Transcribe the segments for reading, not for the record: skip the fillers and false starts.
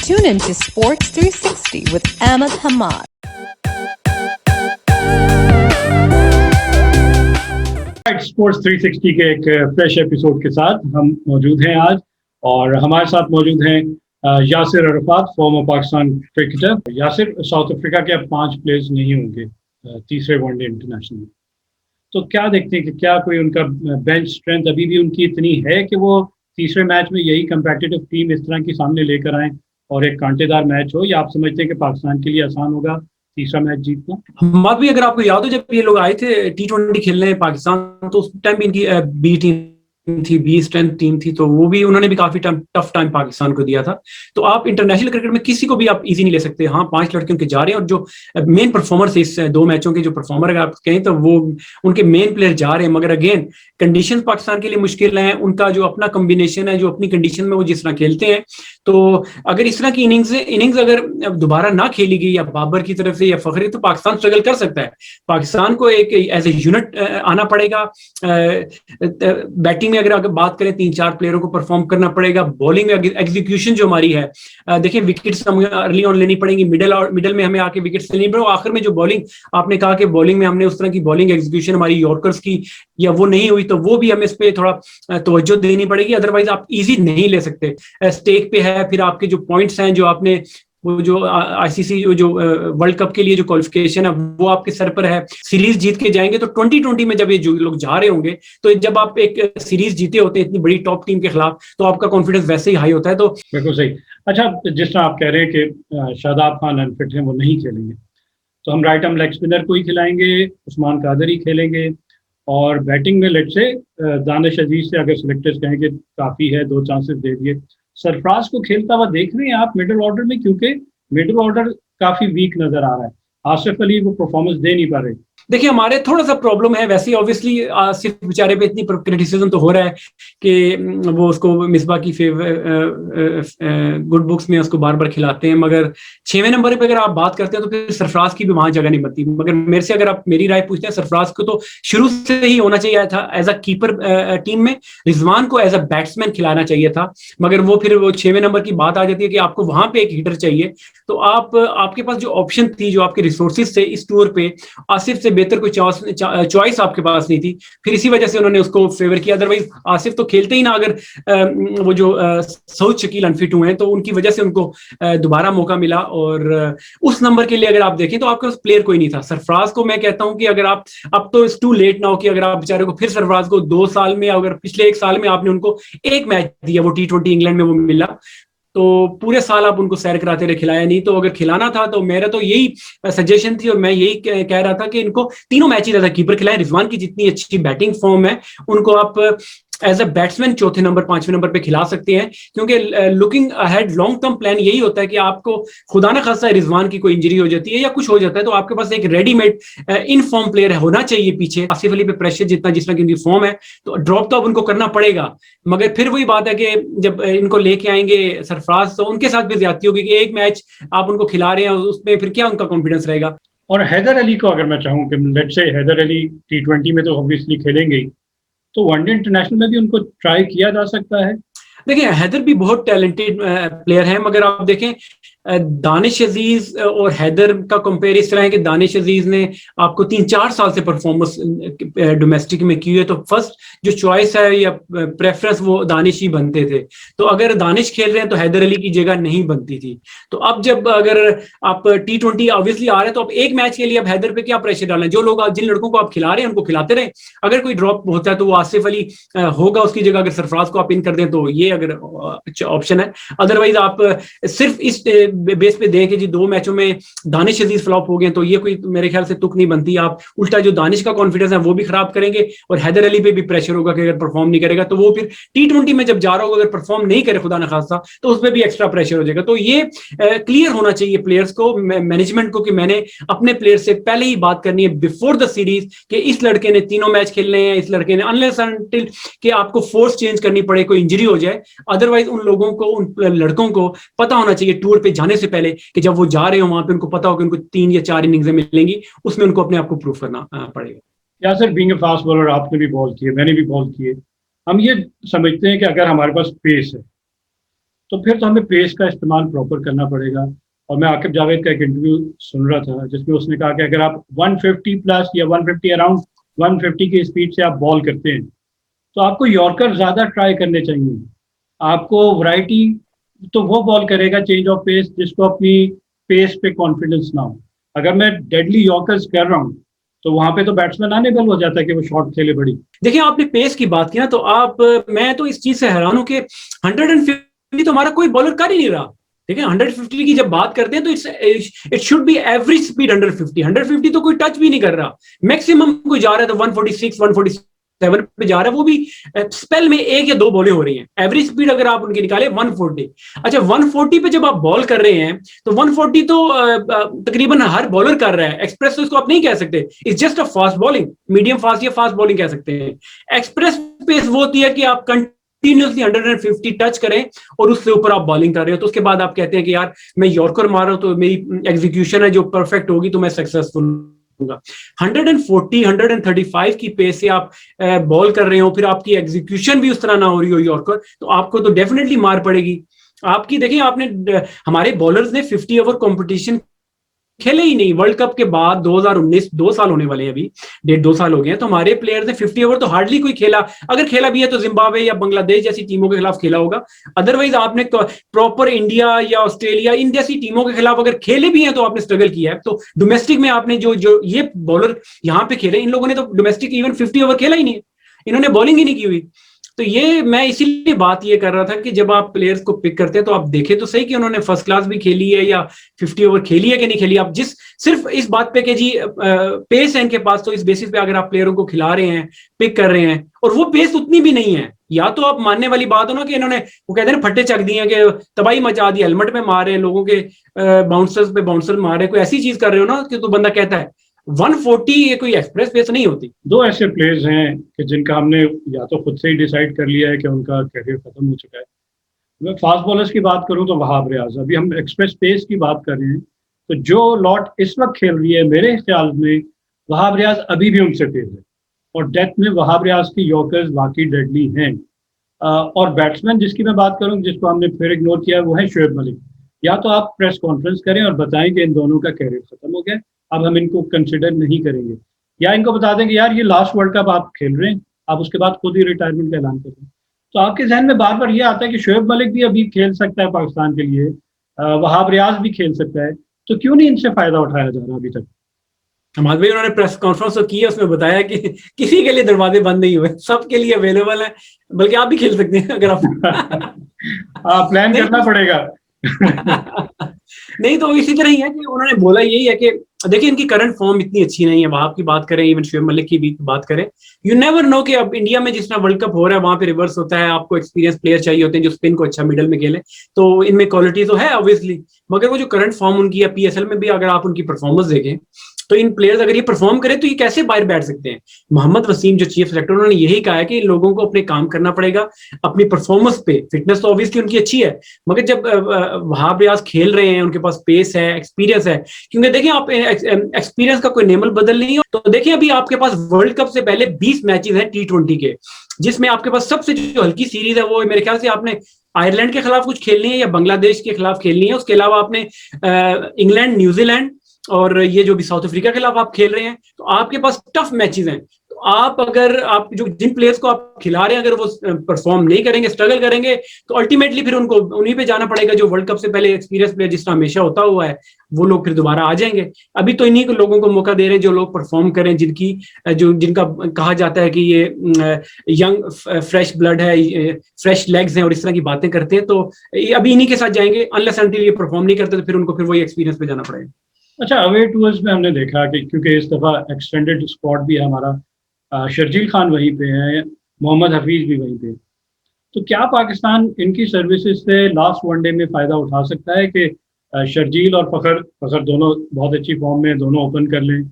Tune in to Sports 360 with Ahmed Hamad. Sports 360 के एक fresh episode के साथ हम मौजूद हैं आज, और हमारे साथ मौजूद हैं Yasir Arafat, former Pakistan cricketer. Yasir, South Africa के अब 5 प्लेयर्स नहीं होंगे तीसरे वनडे इंटरनेशनल में, तो क्या देखते हैं कि क्या कोई उनका बेंच स्ट्रेंथ अभी भी उनकी इतनी है कि वो तीसरे मैच में यही कंपेटिटिव टीम इस तरह की सामने लेकर आए और एक कांटेदार मैच हो, या आप समझते हैं कि पाकिस्तान के लिए आसान होगा तीसरा मैच जीतना? हम भी, अगर आपको याद हो, जब ये लोग आए थे T20 खेलने पाकिस्तान, तो उस टाइम भी इनकी बी टीम थी, बी स्ट्रेंथ टीम थी, तो वो भी उन्होंने भी काफी टफ टाइम पाकिस्तान को दिया था। तो आप इंटरनेशनल क्रिकेट में किसी को भी आप इजी नहीं ले सकते। हाँ, 5 लड़के उनके जा रहे हैं, और जो मेन परफॉर्मर थे इस 2 मैचों के, जो परफॉर्मर अगर आप कहें तो वो उनके मेन प्लेयर जा रहे हैं, मगर अगेन कंडीशन पाकिस्तान के लिए मुश्किल है। उनका जो अपना कॉम्बिनेशन है, जो अपनी कंडीशन में वो जिस तरह खेलते हैं, तो अगर इस तरह की इनिंग्स अगर दोबारा ना खेली गई, या बाबर की तरफ से या फखरी, तो पाकिस्तान स्ट्रगल कर सकता है। पाकिस्तान को एक एज ए यूनिट आना पड़ेगा। बैटिंग में अगर बात करें, 3-4 प्लेयरों को परफॉर्म करना पड़ेगा। बॉलिंग में एग्जीक्यूशन जो हमारी है, देखिए विकेट्स हमें अर्ली ऑन लेनी पड़ेगी, मिडल में हमें आके विकेट्स लेनी पड़ेगी। आखिर में जो बॉलिंग, आपने कहा कि बॉलिंग में हमने उस तरह की बॉलिंग एग्जीक्यूशन हमारी यॉर्कर्स की या वो नहीं हुई, तो वो भी हमें इस पे थोड़ा तवज्जो देनी पड़ेगी। अदरवाइज आप इजी नहीं ले सकते। स्टेक पे है, फिर आपके जो पॉइंट्स हैं, जो आपने वो जो आईसीसी जो वर्ल्ड कप के लिए जो क्वालिफिकेशन है, वो आपके सर पर है। सीरीज जीत के जाएंगे, तो 2020 में जब ये जो लोग जा रहे होंगे, तो जब आप एक सीरीज जीते होते हैं इतनी बड़ी टॉप टीम के खिलाफ, तो आपका कॉन्फिडेंस वैसे ही हाई होता है। तो बिल्कुल सही। अच्छा, जिस तरह आप कह रहे हैं कि शादाब खान अनफिट हैं, वो नहीं खेलेंगे, तो हम राइट आर्म लेग स्पिनर को ही खिलाएंगे, उस्मान कादर ही खेलेंगे, और बैटिंग में लेट से दानिश अजीज से अगर सिलेक्टर्स कहें कि काफ़ी है, 2 चांसेस दे दिए, सरफराज को खेलता हुआ देख रहे हैं आप मिडिल ऑर्डर में? क्योंकि मिडिल ऑर्डर काफ़ी वीक नज़र आ रहा है। आसिफ अली वो परफॉर्मेंस दे नहीं पा रहे। देखिए, हमारे थोड़ा सा प्रॉब्लम है वैसे ही। ऑब्वियसली सिर्फ बेचारे पे इतनी क्रिटिसिज्म तो हो रहा है कि वो उसको मिसबा की गुड बुक्स में उसको बार बार खिलाते हैं, मगर 6वें नंबर पे अगर आप बात करते हैं तो फिर सरफराज की भी वहां जगह नहीं बनती। मगर मेरे से अगर आप मेरी राय पूछते हैं, सरफराज को तो शुरू से ही होना चाहिए था एज अ कीपर टीम में। रिजवान को एज अ बैट्समैन खिलाना चाहिए था, मगर वो फिर वो 6वें नंबर की बात आ जाती है कि आपको वहां पे एक हिटर चाहिए। तो आपके पास जो ऑप्शन थी, जो आपके रिसोर्सेज थे इस टूर पे, आसिफ से बेहतर कोई चॉइस आपके पास नहीं थी। फिर इसी वजह से उन्होंने उसको फेवर किया। अदरवाइज आसिफ तो खेलते ही ना। अगर वो जो सऊद शकील अनफिट हुए हैं, तो उनकी वजह से उनको दोबारा मौका मिला। और उस नंबर के लिए अगर आप देखें तो आपके पास प्लेयर कोई नहीं था। सरफराज को मैं कहता हूं कि अगर आप, अब तो इट्स टू लेट ना हो कि अगर आप बेचारे को फिर सरफराज को 2 साल में, अगर पिछले 1 साल में आपने उनको एक मैच दिया, वो T20 इंग्लैंड में वो मिला, तो पूरे साल आप उनको सैर कराते रहे, खिलाया नहीं। तो अगर खिलाना था तो मेरा तो यही सजेशन थी, और मैं यही कह रहा था कि इनको तीनों मैच ही ज्यादा कीपर खिलाए। रिजवान की जितनी अच्छी बैटिंग फॉर्म है, उनको आप एज अ बैट्समैन 4थे नंबर 5वें नंबर पे खिला सकते हैं, क्योंकि looking ahead long term plan यही होता है कि आपको खुदा ना खासा रिजवान की कोई इंजरी हो जाती है या कुछ हो जाता है, तो आपके पास एक रेडीमेड इन फॉर्म प्लेयर होना चाहिए पीछे। आसिफ अली पे प्रेशर जितना जिस तरह की उनकी फॉर्म है, तो ड्रॉप तो अब उनको करना पड़ेगा। मगर फिर वही बात है कि जब इनको लेके आएंगे सरफराज, तो उनके साथ भी ज्यादती होगी कि एक मैच आप उनको खिला रहे हैं, उसमें फिर क्या उनका कॉन्फिडेंस रहेगा। और हैदर अली को अगर मैं चाहूँ कि लेट से हैदर अली T20 में तो ऑब्वियसली खेलेंगे ही, तो वनडे इंटरनेशनल में भी उनको ट्राई किया जा सकता है। देखिए, हैदर भी बहुत टैलेंटेड प्लेयर है, मगर आप देखें दानिश अजीज और हैदर का कंपेयर इस तरह है कि दानिश अजीज ने आपको 3-4 साल से परफॉर्मेंस डोमेस्टिक में की है, तो फर्स्ट जो चॉइस है या प्रेफरेंस वो दानिश ही बनते थे। तो अगर दानिश खेल रहे हैं तो हैदर अली की जगह नहीं बनती थी। तो अब जब अगर आप T20 ऑब्वियसली आ रहे हैं, तो अब एक मैच के लिए अब हैदर पे क्या प्रेशर डालें? जो लोग, जिन लड़कों को आप खिला रहे हैं उनको खिलाते रहे। अगर कोई ड्रॉप होता है तो वो आसिफ अली होगा उसकी जगह। अगर सरफराज को आप इन कर दें तो ये अगर ऑप्शन है। अदरवाइज आप सिर्फ इस बेस पे दें कि जी 2 मैचों में दानिश अजीज फ्लॉप हो गए, तो ये कोई मेरे ख्याल से तुक नहीं बनती। आप उल्टा जो दानिश का कॉन्फिडेंस है वो भी खराब करेंगे, और हैदर अली पे भी प्रेशर होगा कि अगर परफॉर्म नहीं करेगा तो वो फिर T20 में जब जा रहा होगा, अगर परफॉर्म नहीं करे खुदा न खासा, तो उस पर भी एक्स्ट्रा प्रेशर हो जाएगा। तो ये क्लियर होना चाहिए प्लेयर्स को, मैनेजमेंट को, कि मैंने अपने प्लेयर से पहले ही बात करनी है बिफोर द सीरीज कि इस लड़के ने 3 मैच खेलने हैं, इस लड़के ने, अनलेस अनटिल कि आपको फोर्स चेंज करनी पड़े, कोई इंजरी हो जाए। अदरवाइज उन लोगों को, उन लड़कों को पता होना चाहिए टूर पे जाने से पहले कि जब वो जा रहे हो वहां पे उनको पता हो कि उनको 3 या 4 इनिंग्स मिलेंगी, उसमें उनको अपने आप को प्रूव करना पड़ेगा। या sir, being a fast bowler, आपने भी बॉल किए, मैंने भी बॉल किए, हम ये समझते हैं कि अगर हमारे पास पेस है तो फिर तो हमें पेस का इस्तेमाल प्रॉपर करना पड़ेगा। और मैं आकिब जावेद का एक इंटरव्यू सुन रहा था जिसमें उसने कहा कि अगर आप 150 प्लस या 150 अराउंड 150 की स्पीड से आप बॉल करते हैं तो आपको यॉर्कर ज़्यादा ट्राई करने चाहिए। आपको वैरायटी, तो वो बॉल करेगा चेंज ऑफ पेस जिसको अपनी पेस पे कॉन्फिडेंस ना हो। अगर मैं डेडली यॉर्कर्स कर रहा हूँ तो वहां पे तो बैट्समैन अनेबल हो जाता है कि वो शॉट खेले बड़ी। देखिए आपने पेस की बात की ना, तो मैं तो इस चीज से हैरान हूं कि 150 तो हमारा कोई बॉलर कर ही नहीं रहा। ठीक है, 150 की जब बात करते हैं तो it should be average speed 150 तो कोई टच भी नहीं कर रहा। मैक्सिमम कोई जा रहा है तो 146 147 पे जा रहा है, वो भी स्पेल में एक या दो बॉलें हो रही हैं। एवरेज स्पीड अगर आप उनकी निकाले 140। अच्छा, 140 पे जब आप बॉल कर रहे हैं तो 140 तो तकरीबन हर बॉलर कर रहा है। एक्सप्रेस तो इसको आप नहीं कह सकते, it's just a fast bowling, medium fast या फास्ट बॉलिंग कह सकते हैं। एक्सप्रेस पेस वो होती है कि आप कंटिन्यूसली 150 टच करें और उससे ऊपर आप बॉलिंग कर रहे हो, तो उसके बाद आप कहते हैं कि यार मैं यॉर्कर मार रहा हूं तो मेरी एग्जीक्यूशन है जो परफेक्ट होगी तो मैं सक्सेसफुल होगा। 140 135 की पेस से आप बॉल कर रहे हो, फिर आपकी एग्जीक्यूशन भी उस तरह ना हो रही हो यॉर्कर, तो आपको तो डेफिनेटली मार पड़ेगी आपकी। देखिए आपने हमारे बॉलर्स ने 50 ओवर कंपटीशन खेले ही नहीं वर्ल्ड कप के बाद। 2019 2 साल होने वाले हैं, अभी 1.5-2 साल हो गए हैं, तो हमारे प्लेयर्स ने 50 ओवर तो हार्डली कोई खेला। अगर खेला भी है तो जिम्बाब्वे या बांग्लादेश जैसी टीमों के खिलाफ खेला होगा। अदरवाइज आपने प्रॉपर इंडिया या ऑस्ट्रेलिया इन जैसी टीमों के खिलाफ अगर खेले भी हैं तो आपने स्ट्रगल किया है। तो डोमेस्टिक में आपने जो ये बॉलर यहाँ पे खेले, इन लोगों ने तो डोमेस्टिक इवन 50 ओवर खेला ही नहीं है, इन्होंने बॉलिंग ही नहीं की हुई। तो ये मैं इसीलिए बात ये कर रहा था कि जब आप प्लेयर्स को पिक करते हैं तो आप देखें तो सही कि उन्होंने फर्स्ट क्लास भी खेली है या 50 ओवर खेली है कि नहीं खेली। आप जिस सिर्फ इस बात पे कि जी पेस है इनके पास, तो इस बेसिस पे अगर आप प्लेयरों को खिला रहे हैं, पिक कर रहे हैं और वो पेस उतनी भी नहीं है, या तो आप मानने वाली बात हो ना कि इन्होंने वो कहते हैं ना फट्टे चक दिए हैं कि तबाही मचा दी, हेलमेट में मार रहे हैं लोगों के, बाउंसर्स पे बाउंसर मार रहे हैं, कोई ऐसी चीज कर रहे हो ना कि तो बंदा कहता है 140 ये कोई एक्सप्रेस पेस नहीं होती। दो ऐसे प्लेयर्स हैं कि जिनका हमने या तो खुद से ही डिसाइड कर लिया है कि उनका करियर खत्म हो चुका है। मैं फास्ट बॉलर्स की बात करूं तो वहाब रियाज। अभी हम एक्सप्रेस पेस की बात कर रहे हैं तो जो लॉट इस वक्त खेल रही है मेरे ख्याल में वहाब रियाज अभी भी उनसे तेज है। और डेथ में वहाब रियाज की यॉर्कर्स वाकई डेडली हैं। और बैट्समैन जिसकी मैं बात करूं जिसको हमने फिर इग्नोर किया वो है शोएब मलिक। या तो आप प्रेस कॉन्फ्रेंस करें और बताएं कि इन दोनों का कैरियर खत्म हो गया, अब हम इनको कंसिडर नहीं करेंगे, या इनको बता दें कि यार ये लास्ट वर्ल्ड कप आप खेल रहे हैं, आप उसके बाद खुद ही रिटायरमेंट का ऐलान करें। तो आपके जहन में बार बार ये आता है कि शोएब मलिक भी अभी खेल सकता है पाकिस्तान के लिए, वहाब रियाज भी खेल सकता है, तो क्यों नहीं इनसे फायदा उठाया जा रहा अभी तक। हमारे भाई उन्होंने प्रेस कॉन्फ्रेंस तो की है, उसमें बताया कि किसी के लिए दरवाजे बंद नहीं हुए, सबके लिए अवेलेबल है, बल्कि आप भी खेल सकते हैं अगर आप प्लान करना पड़ेगा। नहीं तो इसी तरह ही है कि उन्होंने बोला यही है कि देखिए इनकी करंट फॉर्म इतनी अच्छी नहीं है। वहां की बात करें, इवन शोएब मलिक की भी बात करें, यू नेवर नो कि अब इंडिया में जिस तरह वर्ल्ड कप हो रहा है वहां पे रिवर्स होता है, आपको एक्सपीरियंस प्लेयर चाहिए होते हैं जो स्पिन को अच्छा मिडल में खेले, तो इनमें क्वालिटी तो है ऑब्वियसली, मगर वो जो करंट फॉर्म उनकी है पीएसएल में भी अगर आप उनकी परफॉर्मेंस देखें तो इन प्लेयर्स अगर ये परफॉर्म करें तो ये कैसे बाहर बैठ सकते हैं। मोहम्मद वसीम जो चीफ सेलेक्टर, उन्होंने यही कहा है कि इन लोगों को अपने काम करना पड़ेगा अपनी परफॉर्मेंस पे। फिटनेस तो ऑब्वियसली उनकी अच्छी है, मगर जब वहाब रियाज खेल रहे हैं उनके पास पेस है, एक्सपीरियंस है, क्योंकि देखिए आप एक्सपीरियंस का कोई नेमल बदल नहीं है। तो देखिए अभी आपके पास वर्ल्ड कप से पहले 20 मैचेस हैं T20 के, जिसमें आपके पास सबसे जो हल्की सीरीज है वो मेरे ख्याल से आपने आयरलैंड के खिलाफ कुछ खेलनी है या बांग्लादेश के खिलाफ खेलनी है, उसके अलावा आपने इंग्लैंड, न्यूजीलैंड और ये जो भी साउथ अफ्रीका के खिलाफ आप खेल रहे हैं, तो आपके पास टफ मैचेस हैं। तो आप अगर आप जो जिन प्लेयर्स को आप खिला रहे हैं अगर वो परफॉर्म नहीं करेंगे, स्ट्रगल करेंगे, तो अल्टीमेटली फिर उनको उन्हीं पे जाना पड़ेगा जो वर्ल्ड कप से पहले एक्सपीरियंस प्लेयर जिस तरह हमेशा होता हुआ है, वो लोग फिर दोबारा आ जाएंगे। अभी तो इन्हीं को लोगों को मौका दे रहे हैं जो लोग परफॉर्म करें, जिनका कहा जाता है कि ये यंग फ्रेश ब्लड है, फ्रेश लेग्स हैं और इस तरह की बातें करते हैं, तो अभी इन्हीं के साथ जाएंगे। अनलेस अनटिल ये परफॉर्म नहीं करते तो फिर उनको फिर वही एक्सपीरियंस पे जाना पड़ेगा। अच्छा, अवे टूर्स में हमने देखा कि क्योंकि इस दफ़ा एक्सटेंडेड स्क्वाड भी है हमारा, शर्जील खान वहीं पे है, मोहम्मद हफीज भी वहीं पे, तो क्या पाकिस्तान इनकी सर्विसेज से लास्ट वनडे में फ़ायदा उठा सकता है कि शर्जील और फ़खर दोनों बहुत अच्छी फॉर्म में, दोनों ओपन कर लें,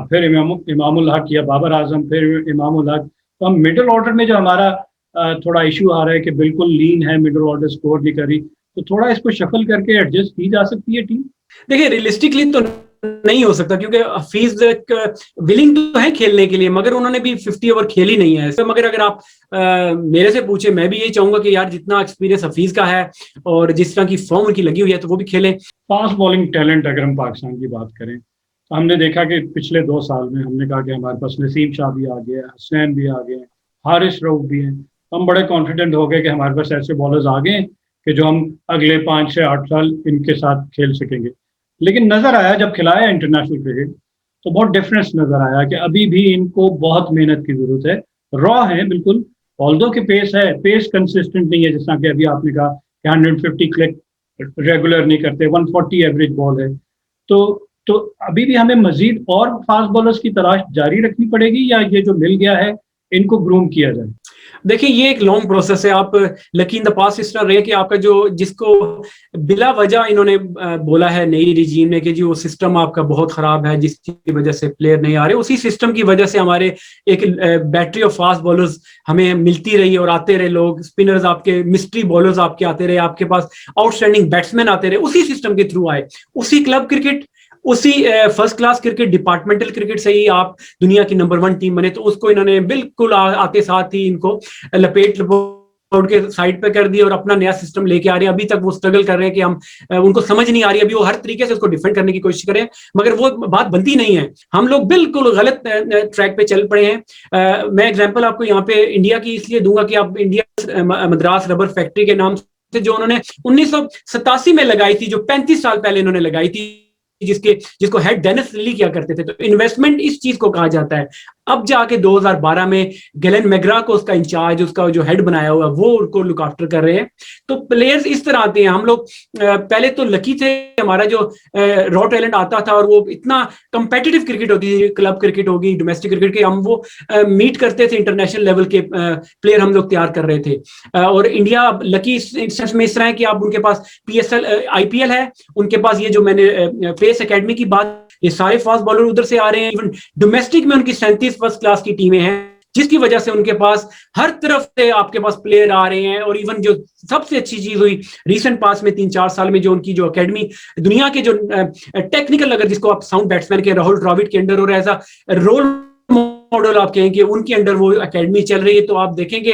फिर इमामुल हक या बाबर आजम, फिर इमामुल हक, तो हम मिडिल ऑर्डर में जो हमारा थोड़ा इशू आ रहा है कि बिल्कुल लीन है, मिडिल ऑर्डर स्कोर नहीं करी, तो थोड़ा इसको शफल करके एडजस्ट की जा सकती है टीम। देखिए रियलिस्टिकली तो नहीं हो सकता, क्योंकि हफीज विलिंग तो है खेलने के लिए, मगर उन्होंने भी 50 ओवर खेली नहीं है। मगर अगर आप मेरे से पूछे, मैं भी यही चाहूंगा कि यार जितना एक्सपीरियंस हफीज का है और जिस तरह की फॉर्म उनकी लगी हुई है तो वो भी खेले। फास्ट बॉलिंग टैलेंट अगर हम पाकिस्तान की बात करें तो हमने देखा कि पिछले 2 साल में हमने कहा कि हमारे पास नसीम शाह भी आ गया, हसनैन भी आ गए, हारिस रऊफ भी हैं। हम बड़े कॉन्फिडेंट हो गए कि हमारे पास ऐसे बॉलर्स आ गए कि जो हम अगले 5 से 8 साल इनके साथ खेल सकेंगे। लेकिन नजर आया जब खिलाया इंटरनेशनल क्रिकेट तो बहुत डिफरेंस नजर आया कि अभी भी इनको बहुत मेहनत की जरूरत है। रॉ है बिल्कुल, ऑल्दो के पेस है, पेस कंसिस्टेंट नहीं है, जिस तरह कि अभी आपने कहा कि 150 क्लिक रेगुलर नहीं करते, 140 एवरेज बॉल है। तो अभी भी हमें मजीद और फास्ट बॉलर्स की तलाश जारी रखनी पड़ेगी, या ये जो मिल गया है इनको ग्रूम किया जाए? देखिए, ये एक लॉन्ग प्रोसेस है। आप लकी इन द पास्ट इस तरह रहे कि आपका जो जिसको बिला वजह इन्होंने बोला है नई रिजीम ने कि जी वो सिस्टम आपका बहुत खराब है जिसकी वजह से प्लेयर नहीं आ रहे, उसी सिस्टम की वजह से हमारे एक बैटरी ऑफ फास्ट बॉलर्स हमें मिलती रही और आते रहे लोग, स्पिनर्स आपके, मिस्ट्री बॉलर्स आपके आते रहे, आपके पास आउटस्टैंडिंग बैट्समैन आते रहे, उसी सिस्टम के थ्रू आए। उसी क्लब क्रिकेट, उसी first class cricket, departmental cricket से ही आप दुनिया की नंबर 1 टीम बने। तो उसको इन्होंने बिल्कुल आते साथ ही इनको लपेट के साइड पे कर दिया और अपना नया सिस्टम लेके आ रहे हैं। अभी तक वो स्ट्रगल कर रहे हैं कि हम उनको समझ नहीं आ रही, अभी वो हर तरीके से उसको डिफेंड करने की कोशिश करें, मगर वो बात बनती नहीं है। हम लोग बिल्कुल गलत ट्रैक पे चल पड़े हैं। मैं एग्जांपल आपको यहाँ पे इंडिया की इसलिए दूंगा कि आप इंडिया मद्रास रबर फैक्ट्री के नाम से जो उन्होंने 1987 में लगाई थी, जो 35 साल पहले इन्होंने लगाई थी, जिसको हेड डेनिस लिली किया करते थे। तो इन्वेस्टमेंट इस चीज को कहा जाता है। अब जाके 2012 में गेलन मैग्रा को उसका इंचार्ज, उसका जो हेड बनाया हुआ, वो उनको लुक आफ्टर कर रहे हैं। तो प्लेयर्स इस तरह आते हैं। हम लोग पहले तो लकी थे, हमारा जो रॉ टैलेंट आता था और वो इतना कंपेटिटिव क्रिकेट होती थी, क्लब क्रिकेट होगी, डोमेस्टिक क्रिकेट की, हम वो मीट करते थे, इंटरनेशनल लेवल के प्लेयर हम लोग तैयार कर रहे थे। और इंडिया लकी इंस्टेंस में इस तरह है कि आप उनके पास PSL IPL है, उनके पास ये जो मैंने पेस एकेडमी की बात, ये सारे फास्ट बॉलर उधर से आ रहे हैं। इवन डोमेस्टिक में उनकी 37 फर्स्ट क्लास की टीमें हैं, जिसकी वजह से उनके पास हर तरफ से आपके पास प्लेयर आ रहे हैं। और इवन जो सबसे अच्छी चीज हुई रिसेंट पास में 3-4 साल में, जो उनकी जो एकेडमी दुनिया के जो टेक्निकल, अगर जिसको आप साउंड बैट्समैन के राहुल द्रविड़ के अंडर और ऐसा रोल मॉडल आप कहेंगे उनके अंडर वो एकेडमी चल रही है, तो आप देखेंगे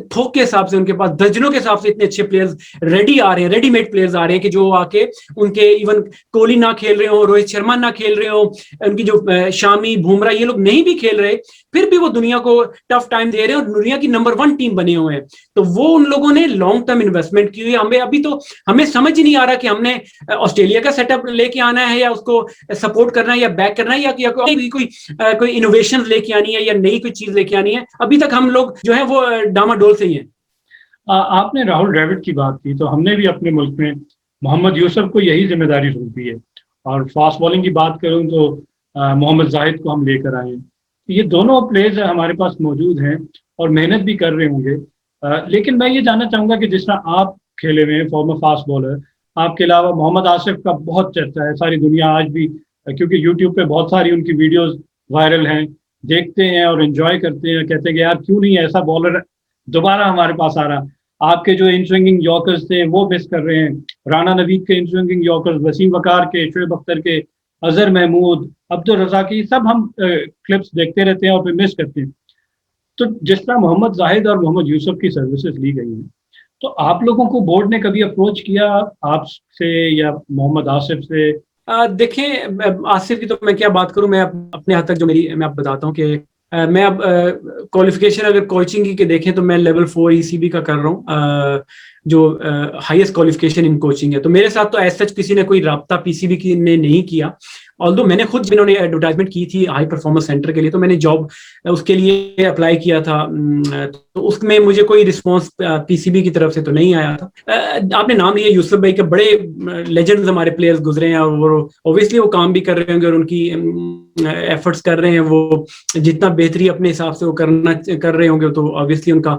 थोक के हिसाब से उनके पास दर्जनों के हिसाब से इतने अच्छे प्लेयर्स रेडी आ रहे हैं, रेडीमेड प्लेयर्स आ रहे हैं कि जो आके उनके, इवन कोहली ना खेल रहे हो, रोहित शर्मा ना खेल रहे हो, उनकी जो शामी, बुमराह, ये लोग नहीं भी खेल रहे, फिर भी वो दुनिया को टफ टाइम दे रहे हैं और दुनिया की नंबर 1 टीम बने हुए हैं। तो वो उन लोगों ने लॉन्ग टर्म इन्वेस्टमेंट की हुई है। हमें अभी तो हमें समझ ही नहीं आ रहा कि हमने ऑस्ट्रेलिया का सेटअप लेके आना है या उसको सपोर्ट करना है या बैक करना है, या कोई इनोवेशन लेके आनी है या नई कोई चीज लेके आनी है। अभी तक हम लोग जो है वो डामाडोल से ही है। आपने राहुल द्रविड़ की बात की, तो हमने भी अपने मुल्क में मोहम्मद यूसुफ को यही जिम्मेदारी सौंपी है। और फास्ट बॉलिंग की बात करूं तो मोहम्मद जाहिद को हम लेकर आए हैं। ये दोनों प्लेयर्स हमारे पास मौजूद हैं और मेहनत भी कर रहे होंगे। लेकिन मैं ये जानना चाहूंगा कि जिस तरह आप खेले हुए हैं फॉर्मर फास्ट बॉलर, आपके अलावा मोहम्मद आसिफ का बहुत चर्चा है, सारी दुनिया आज भी, क्योंकि यूट्यूब पे बहुत सारी उनकी वीडियोस वायरल हैं, देखते हैं और एंजॉय करते हैं, कहते हैं कि यार क्यों नहीं ऐसा बॉलर दोबारा हमारे पास आ रहा। आपके जो इन स्विंगिंग यॉर्कर्स थे वो मिस कर रहे हैं, राना नवीद के इन स्विंगिंग यॉर्कर्स, वसीम वकार के, शोएब अख्तर के, अजहर महमूद, अब्दुल रज़ाक की, सब हम क्लिप्स देखते रहते हैं और फिर मिस करते हैं। तो जिस तरह मोहम्मद जाहिद और मोहम्मद यूसुफ की सर्विसेज ली गई हैं, तो आप लोगों को बोर्ड ने कभी अप्रोच किया आपसे या मोहम्मद आसिफ से? देखें, आसिफ की तो मैं क्या बात करूं, मैं अपने हद तक जो मेरी, मैं आपको बताता हूं कि मैं अब क्वालिफिकेशन अगर कोचिंग की के देखें तो मैं लेवल 4 ECB का कर रहा हूँ, जो हाईएस्ट क्वालिफिकेशन इन कोचिंग है। तो मेरे साथ तो एज सच किसी ने कोई राब्ता PCB की ने नहीं किया, ऑल्दो मैंने खुद, इन्होंने एडवर्टाइजमेंट की थी हाई परफॉर्मेंस सेंटर के लिए, तो मैंने जॉब उसके लिए अप्लाई किया था। तो उसमें मुझे कोई रिस्पांस PCB की तरफ से तो नहीं आया था। आपने नाम लिया यूसुफ भाई के, बड़े लेजेंड्स हमारे प्लेयर्स गुजरे हैं और ऑब्वियसली वो काम भी कर रहे होंगे और उनकी एफर्ट्स कर रहे हैं, वो जितना बेहतरी अपने हिसाब से वो कर रहे होंगे, तो ऑब्वियसली उनका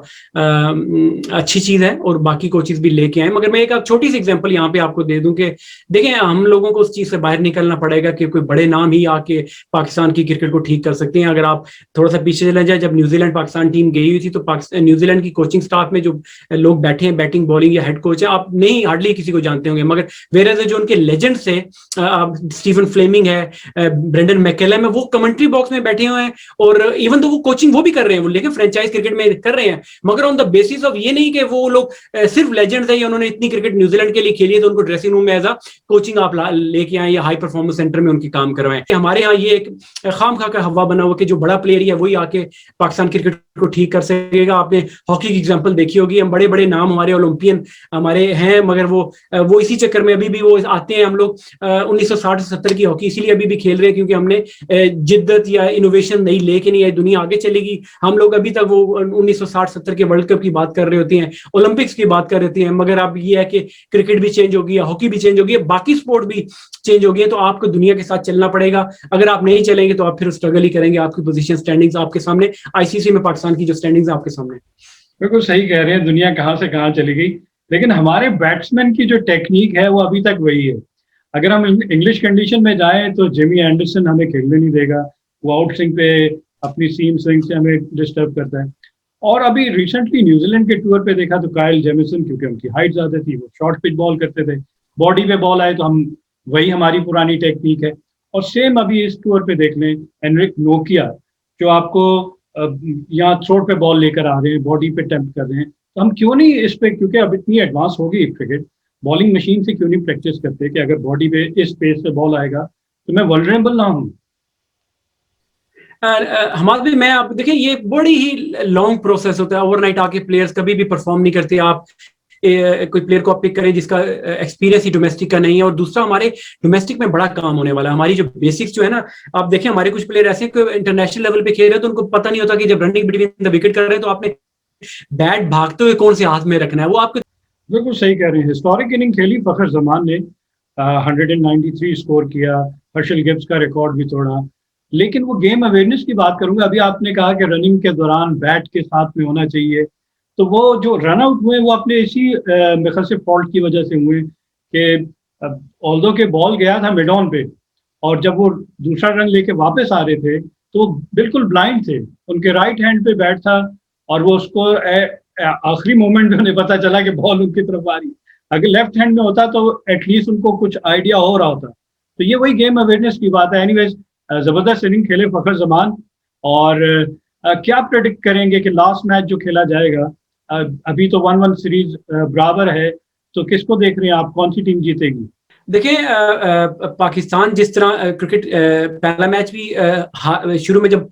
अच्छी चीज है और बाकी कोचेस भी लेके आए। मगर मैं एक छोटी सी एग्जांपल यहाँ पे आपको दे दूं कि देखें, हम लोगों को उस चीज से बाहर निकलना पड़ेगा कि कोई बड़े नाम ही आके पाकिस्तान की क्रिकेट को ठीक कर सकते हैं। अगर आप थोड़ा सा पीछे चले जाए, जब न्यूजीलैंड पाकिस्तान टीम गई हुई थी तो न्यूजीलैंड की कोचिंग स्टाफ में जो लोग बैठे हैं, बैटिंग बॉलिंग या हेड कोच है, आप नहीं हार्डली किसी को जानते होंगे, मगर वेयर जो उनके लेजेंड्स है, स्टीफन फ्लेमिंग है, ब्रेंडन मैकेलम है, वो कमेंट्री बॉक्स में बैठे हुए हैं। और इवन तो वो कोचिंग वो भी कर रहे हैं, वो लेकिन फ्रेंचाइज क्रिकेट में कर रहे हैं, मगर ऑन द बेसिस ऑफ ये नहीं कि वो लोग सिर्फ लेजेंड्स है या उन्होंने इतनी क्रिकेट न्यूजीलैंड के लिए खेली है तो उनको ड्रेसिंग रूम में एज अ कोचिंग आप लेके आए या हाई परफॉर्मेंस सेंटर में उनकी काम करवाएं। हमारे यहाँ ये एक खाम खा का हवा बना हुआ कि जो बड़ा प्लेयर है वही आके पाकिस्तान क्रिकेट को ठीक कर सकेगा। आपने हॉकी की एग्जांपल देखी होगी, हम बड़े बड़े नाम हमारे ओलंपियन हमारे हैं, मगर वो इसी चक्कर में अभी भी वो आते हैं। हम लोग 1960-70 की हॉकी इसीलिए अभी भी खेल रहे हैं क्योंकि हमने जिद्दत या इनोवेशन नहीं लेके नहीं आई, दुनिया आगे चलेगी। हम लोग अभी तक वो 1960-70 के वर्ल्ड कप की बात कर रहे होते हैं, ओलंपिक्स की बात कर रहे हैं, मगर अब ये है कि क्रिकेट भी चेंज होगी, हॉकी भी चेंज होगी, बाकी स्पोर्ट भी चेंज होगी, तो आपको दुनिया के साथ चलना पड़ेगा। अगर आप नहीं चलेंगे तो आप फिर स्ट्रगल ही करेंगे। आपकी पोजीशन स्टैंडिंग्स आपके सामने, आईसीसी में पाकिस्तान की जो स्टैंडिंग्स आपके सामने। बिल्कुल सही कह रहे हैं, दुनिया कहाँ से कहाँ चली गई, लेकिन हमारे बैट्समैन की जो टेक्निक है वो अभी तक वही है। अगर हम इंग्लिश कंडीशन में जाएं तो जिमी एंडरसन हमें खेलने नहीं देगा, वो आउट स्विंग पे अपनी सीम स्विंग से हमें डिस्टर्ब करता है। और अभी रिसेंटली न्यूजीलैंड के टूर पे देखा तो काइल जेमिसन, क्योंकि उनकी हाइट ज्यादा थी, वो शॉर्ट पिच बॉल करते थे, बॉडी पे बॉल आए तो हम वही हमारी पुरानी टेक्निक है। और सेम अभी इस टूर पे देख लें, एनरिक नोकिया जो आपको यहाँ थ्रोट पे बॉल लेकर आ रहे हैं, बॉडी पे टेम्प्ट कर रहे हैं, तो हम क्यों नहीं इस पे, क्योंकि अब इतनी एडवांस हो गई क्रिकेट, बॉलिंग मशीन से क्यों नहीं प्रैक्टिस करते कि अगर बॉडी पे इस पेस से बॉल आएगा तो मैं वल्नरेबल ना हूँ। हमारे मैं आप देखिए, ये बड़ी ही लॉन्ग प्रोसेस होता है, ओवरनाइट आके प्लेयर्स कभी भी परफॉर्म नहीं करते। आप कोई प्लेयर को आप पिक करें जिसका एक्सपीरियंस ही डोमेस्टिक का नहीं है। और दूसरा, हमारे डोमेस्टिक में बड़ा काम होने वाला है। हमारी जो बेसिक्स जो है ना, आप देखें हमारे कुछ प्लेयर ऐसे इंटरनेशनल लेवल पे खेल रहे हैं तो उनको पता नहीं होता कि जब रनिंग बिटवीन द विकेट कर रहे हैं तो आपने बैट भागते हुए कौन से हाथ में रखना है, वो आपको। बिल्कुल सही कह रहे हैं। हिस्टोरिक इनिंग खेली फखर जमान ने, 193 स्कोर किया, हर्षल गिब्स का रिकॉर्ड भी तोड़ा। लेकिन वो गेम अवेयरनेस की बात करूंगा, अभी आपने कहा कि रनिंग के दौरान बैट के साथ में होना चाहिए, तो वो जो रन आउट हुए वो अपने इसी मेरे ख्याल से फॉल्ट की वजह से हुए कि ऑल्दो के बॉल गया था मिड ऑन पे, और जब वो दूसरा रन लेके वापस आ रहे थे तो बिल्कुल ब्लाइंड थे, उनके राइट हैंड पे बैट था और वो उसको आखिरी मोमेंट में उन्हें पता चला कि बॉल उनकी तरफ आ रही। अगर लेफ्ट हैंड में होता तो एटलीस्ट उनको कुछ आइडिया हो रहा होता। तो ये वही गेम अवेयरनेस की बात है। एनीवेज, जबरदस्त इनिंग खेले फखर जमान। और क्या प्रेडिक्ट करेंगे कि लास्ट मैच जो खेला जाएगा, अभी तो 1-1 सीरीज बराबर है, तो किसको देख रहे हैं आप, कौन सी टीम जीतेगी? देखिए, पाकिस्तान जिस तरह क्रिकेट पहला मैच भी शुरू में जब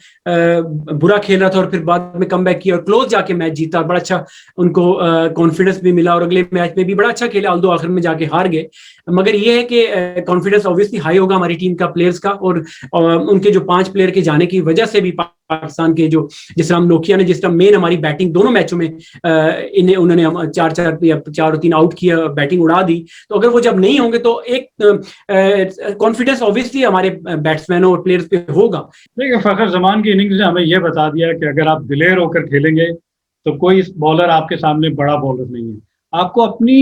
बुरा खेल रहा था और फिर बाद में कमबैक किया और क्लोज जाके मैच जीता, बड़ा अच्छा उनको कॉन्फिडेंस भी मिला और अगले मैच में भी बड़ा अच्छा खेला, ऑल्दो आखिर में जाके हार गए। मगर ये है कि कॉन्फिडेंस ऑब्वियसली हाई होगा हमारी टीम का, प्लेयर्स का, और उनके जो 5 प्लेयर के जाने की वजह से भी पाकिस्तान के जो, जिस तरह नोकिया ने जिस तरह मेन हमारी बैटिंग दोनों मैचों में उन्होंने 4 और 3 आउट किया, बैटिंग उड़ा दी। तो अगर वो जब नहीं होंगे तो एक कॉन्फिडेंस ऑब्वियसली हमारे बैट्समैनों और प्लेयर्स पे होगा। देखिए, फखर जमान की इनिंग्स ने हमें यह बता दिया कि अगर आप दिलेर होकर खेलेंगे तो कोई बॉलर आपके सामने बड़ा बॉलर नहीं है। आपको अपनी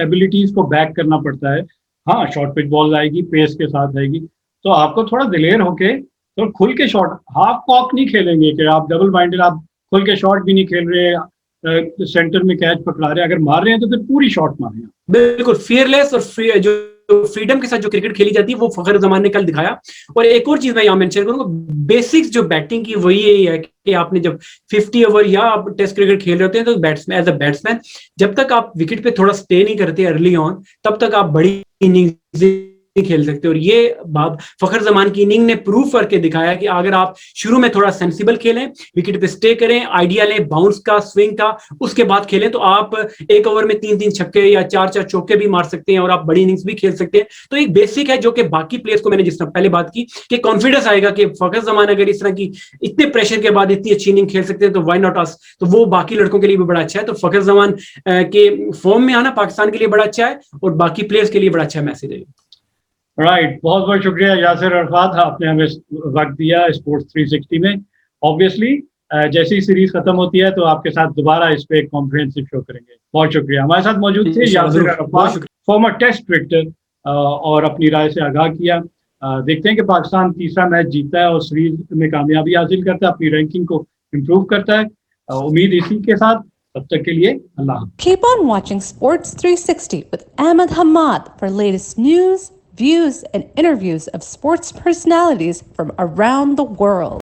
एबिलिटीज को बैक करना पड़ता है। हाँ, शॉर्ट पिच बॉल आएगी, पेस के साथ आएगी, तो आपको थोड़ा दिलेर होके तो खुल के शॉट, हाफ कॉक नहीं खेलेंगे कि आप डबल माइंडेड, आप खुल के शॉट भी नहीं खेल रहे, सेंटर में कैच पकड़ा रहे हैं, अगर मार रहे हैं तो फिर पूरी शॉट मार रहे हैं। बिल्कुल फियरलेस और जो फ्रीडम के साथ जो क्रिकेट खेली जाती है वो फखर जमान ने कल दिखाया। और एक और चीज मैं यहाँ मेंशन करूंगा, बेसिक्स जो बैटिंग की वही यही है कि आपने जब 50 ओवर या आप टेस्ट क्रिकेट खेल रहे होते हैं तो बैट्समैन, एज अ बैट्समैन, जब तक आप विकेट पे थोड़ा स्टे नहीं करते अर्ली ऑन, तब तक आप बड़ी इनिंग्स नहीं खेल सकते। और ये फखर जमान की इनिंग ने प्रूव करके दिखाया कि अगर आप शुरू में थोड़ा सेंसिबल खेलें, विकेट पे स्टे करें, आइडिया लें बाउंस का, स्विंग का, उसके बाद खेलें, तो आप एक ओवर में 3-3 छक्के या 4-4 चौके भी मार सकते हैं और आप बड़ी इनिंग्स भी खेल सकते हैं। तो एक बेसिक है जो कि बाकी प्लेयर्स को, मैंने जिस तरह पहले बात की कि कॉन्फिडेंस आएगा कि फखर जमान अगर इस तरह की इतने प्रेशर के बाद इतनी अच्छी इनिंग खेल सकते हैं तो व्हाई नॉट अस। तो वो बाकी लड़कों के लिए भी बड़ा अच्छा है। तो फखर जमान के फॉर्म में आना पाकिस्तान के लिए बड़ा अच्छा है और बाकी प्लेयर्स के लिए बड़ा अच्छा मैसेज है। राइट, बहुत बहुत शुक्रिया यासिर अरफात, आपने हमें वक्त दिया स्पोर्ट्स 360 में। ऑब्वियसली जैसे ही सीरीज खत्म होती है तो आपके साथ दोबारा इस पे एक कॉम्प्रिहेंसिव शो करेंगे। बहुत शुक्रिया। हमारे साथ मौजूद थे Yasir Arafat, farmer test cricketer, और अपनी राय से आगाह किया। देखते हैं कि पाकिस्तान तीसरा मैच जीतता है और सीरीज में कामयाबी हासिल करता है, अपनी रैंकिंग को इम्प्रूव करता है। उम्मीद इसी के साथ, तब तक के लिए अल्लाह हाफ़िज़। Keep on watching Sports 360 with Ahmed Hamad for latest news, views, and interviews of sports personalities from around the world.